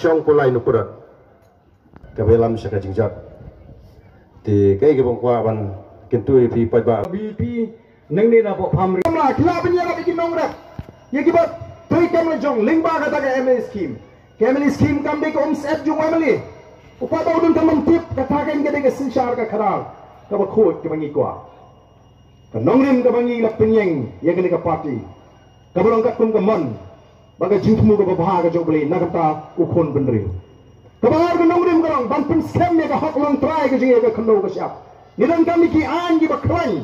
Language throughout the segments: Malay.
siang pulai nupurat kabelam syaka jingjak di kai ke bangkwa ban kentui pi pai ba BP nang ni na bo phamri la khila bin ya bi nong rap ye ki bat toi kam le jong ling ba kata ke ML scheme kam de ko set jung amali upa ba udun tamam tip kata ke ngade ke sinshar ka kharar ka ba khot ke bangi kwa ka nong rim ka bangi la pinyeng ye ke ka party ka bolong ka kum ka mon baga jingmu ka ba ga joble na kata ku khon bendri ka ba ga nong rim ka long ban pin scam ye ka hok long try ka jinge ka khando ka syap nidan kami ki an ki ba khlai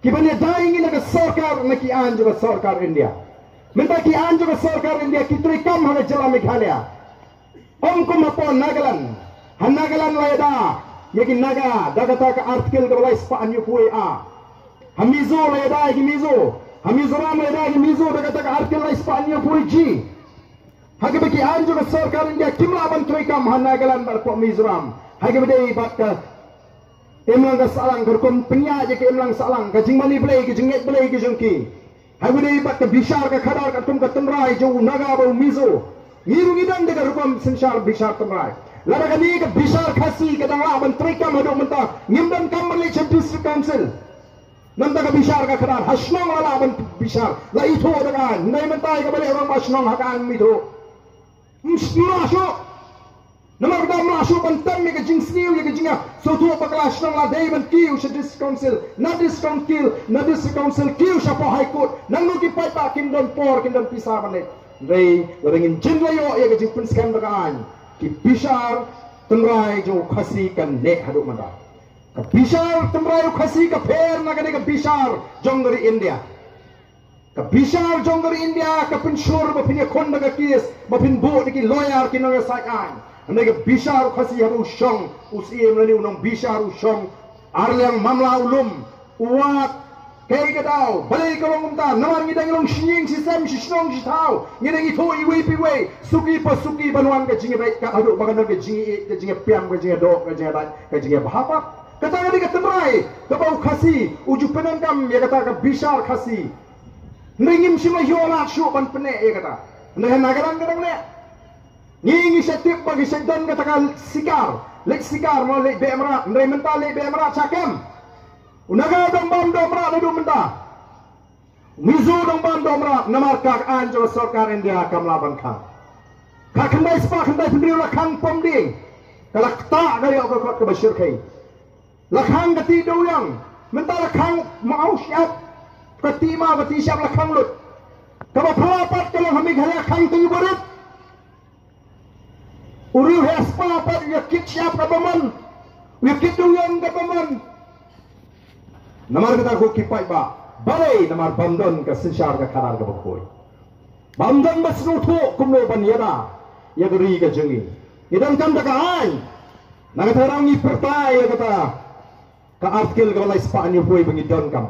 ki bane dying in ka sarkar na ki an jo sarkar India minta ki an jo sarkar India ki tri kam ha jala Meghalaya om ko mapo Nagaland Nagaland laida ye ki naga dagata ka article ka balai spa anyu kuai a hamizo laida ki mizo hamizoram laida ki mizo dagata ka article lai spa anyu kuai ji hage ki an jo sarkar India kimla ban tri kam Nagaland bar ko mizoram hage bade bat ka emlang ka salang kerkom penya je ke emlang salang ka jingmani belai ke jinget belai ke jongki hagu dei bat ka bishar ka khadar ka tum ka tenrai jo naga bau mizo ngiru ngidang de ka rukom sinshar bishar tenrai lada ka ni ka bishar khasi ka dangla ban trikam hadu menta ngimdan kam belai district council nanda ka bishar ka khadar hasnong lala ban bishar la itho daga nai mentai ka belai orang hasnong hakan mitho msmasho Namar da masuk bantam ni ke jing sniu ye ke jinga so tu paklas nang la dei ban kiu se district council na district council kiu sa po high court nang nu ki pai pa kindon pisa ban rei ringin jin la yo ye ke jing pun scam da an ki pisar tengrai jo khasi kan ne hadu manda ka pisar tengrai jo khasi ka pher na ka pisar jongari India ka pisar jongari India ka pun shur ba pin khon da kes ba pin bo ki lawyer ki no sai an Nega bishar khasi habu shong usim lani unong bishar ushong arliang mamla ulum uat kay kadao balay kalong umta namar ngidang ilong shing sistem shishnong shitao ngidang ito iwi piwe suki pa suki banuan ka jingi baik ka hadu baganan ka jingi piam ka jingi do ka jingi dai ka jingi bahapa kata ngadi ka temrai ka bau khasi uju penangkam ya kata ka bishar khasi nringim shima yola shu ban pene ya kata nega nagaran kadang ne Ngingi setip bagi sedon katakan sikar mau lek bemra ndai mental lek bemra cakam unaga dong bam domra ledu menta mizu dong bam domra namarka anjo sarkar India kamla bangka ka khandai spa khandai pendiri la khang pomding kalak ta dari okot ke bashir kai la khang gati doyang menta la khang mau siap katima gati siap la khang lut kaba phalapat kalau hami ghala khang tu barit Uru hespa apa ya kit siap kapaman, ya kit tuyang kapaman. Namar kata ko kipai ba, balai namar bandon ka sinshar ka kharar ka bakoi. Bandon masnuto kumno banyada, ya geri ka jengi. Idam kam da kai. Nagatarang ni pertai ya kata ka artikel ka balai spa anyo poi bangidon kam.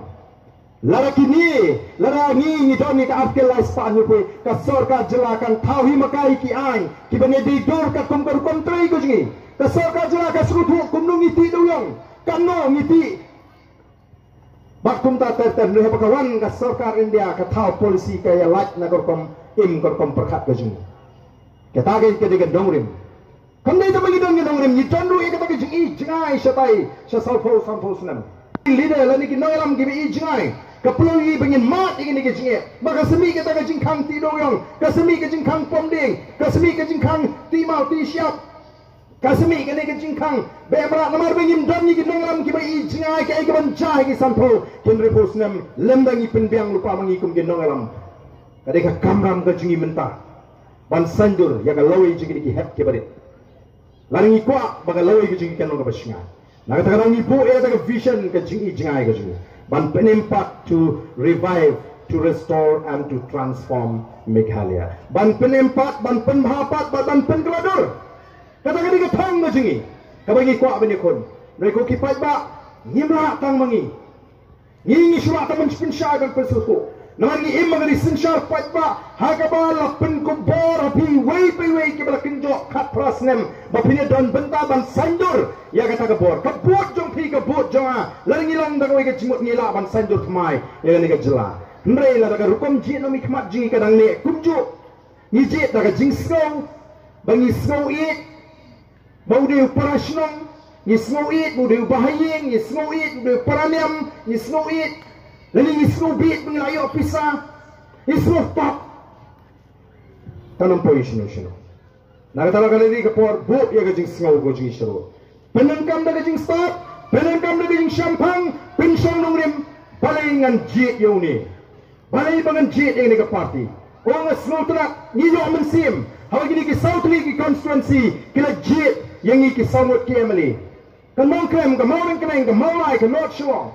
Lara kini, lara ni doni ka artikel la spa anyo poi ka sarkar jelakan tauhi makai ki ai. Kibane di dor ka kum kontrai ko jingi ka sarkar jela ka srutu kumnu ngiti doyang kanno ngiti bakum ta ter ne bakawan ka sarkar India ka thau policy ka ya lak na kom im kom perkhat ko jingi ka tage ke de dongrim kandai ta bagi dongrim ni tandu e ka ta jingi jingai shatai sha salfo snam leader la ni ki nolam ki bi jingai kapulungi bengin mat ingin ke jinge maka semi kita ke jingkang ti doyong ka semi ke jingkang pomding ka semi ke jingkang ti mau ti siap ka semi ke jingkang bemra namar bengin dam ni ginonglam ki bai jingai ke ke bancah ki sampo kin repusnam lembangi penbiang lupa mengikum ginonglam kade ka kamram ke jingi mentah ban sandur ya ka lawi jingi ki het ke barit laringi kwa baga lawi ke jingi kanong ka bashinga naga takarang ibu e ta vision ke jingi jingai ke jingi ban penempat to revive, to restore and to transform Meghalaya. Ban penempat, ban penhapat, ban penkeladur. Kata-kata ke thang majingi. Kabagi kwa benikon. Mereka kipai ba ngimra tang mangi. Ngingi surat taman pensyai ban pensuku. Namangi imagari sinsyar pai ba hagabala penkubor api wei ke balakin jo kat prasnem bapine don benta ban sandur ya kata kebor jong pi kebor jonga laringi long dang wei ke jimut ngila ban sandur thmai ya ni ke jela ndrei la daga rukom ji no mikmat ji kadang ne kumju ni ji daga jingskong bangi snow it bau dia operasyon ni snow it bau dia bahaying ni snow it bau paramiam ni snow it lalu ni snow beat mengayo pisah ni snow pop tanam position sino nakatala kali ka por bo ya gajing snow go jing shiro penangkam da gajing start penangkam da gajing champang pinsong nongrim balingan jit yoni balai bangan jit yang ni ka party orang snow trak ni yo mensim hawa gini ki South League constituency kila jit yang ni ki samut ki emily kan mau krem kan mau keneng kan mau lai kan not sure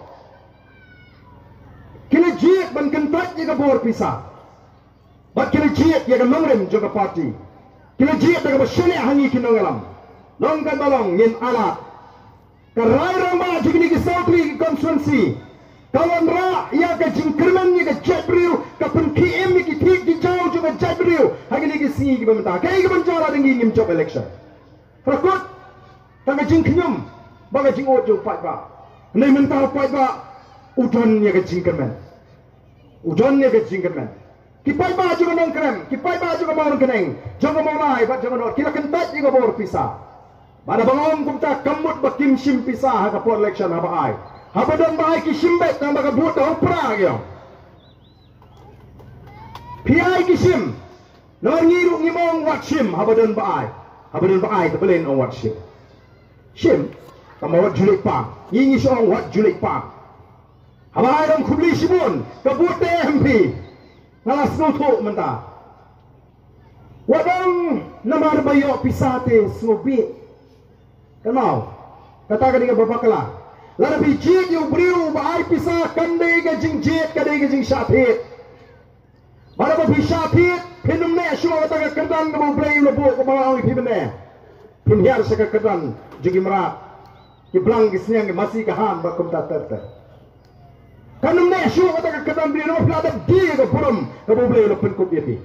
kila jit ban kentat je ka bor pisah bat kila jit ya kan nongrem jo ka party kila jit da ka basene hangi ki nongalam long kan balong yin alat karai ramba je gini ki South League constituency kawan ra ya ka jingkerman ni ka jabriu ka pen KM ni ki tik di jauh jo ka jabriu hagi ni ki singi ki bamta kai ki banjara dengi ngim job election prakut ta ka jingknyum ba ka jing ojo pai ba nei mentau pai ba udon ni ka jingkerman udon ni ka jingkerman ki pai ba jo nong krem ki pai ba jo ka mau keneng jo ka mau lai ba jo ka not kila kentat ni ka bor pisah pada bangom kumta kamut bakim sim pisah ka por election ha ba ai habadon bahay ki simbet na magabuta upra gyo piyay ki sim no ngiru ngimong wat sim habadon bahay tabelin ang wat sim sim kamawat julik pa ngingi siong wat julik pa habay ram kubli sibun kabuta MP nalas nuto menta wadang namar bayo pisate snubit kanau katakan dengan berbakalah Larabi jit yung beriu bahay pisah kanday ka jing jit kanday ka jing syapit. Mana ba pi syapit pinum ne syuma kata ka kerdan ka mau belayu lebo ka mau awi pi bene. Pinhiar sa ka kerdan jugi merat. Ki blang ki sinyang masih ka han ba kum ta terter. Kanum ne syuma kata ka kerdan beriu no pelada di ka purum ka mau belayu lepen kup yeti.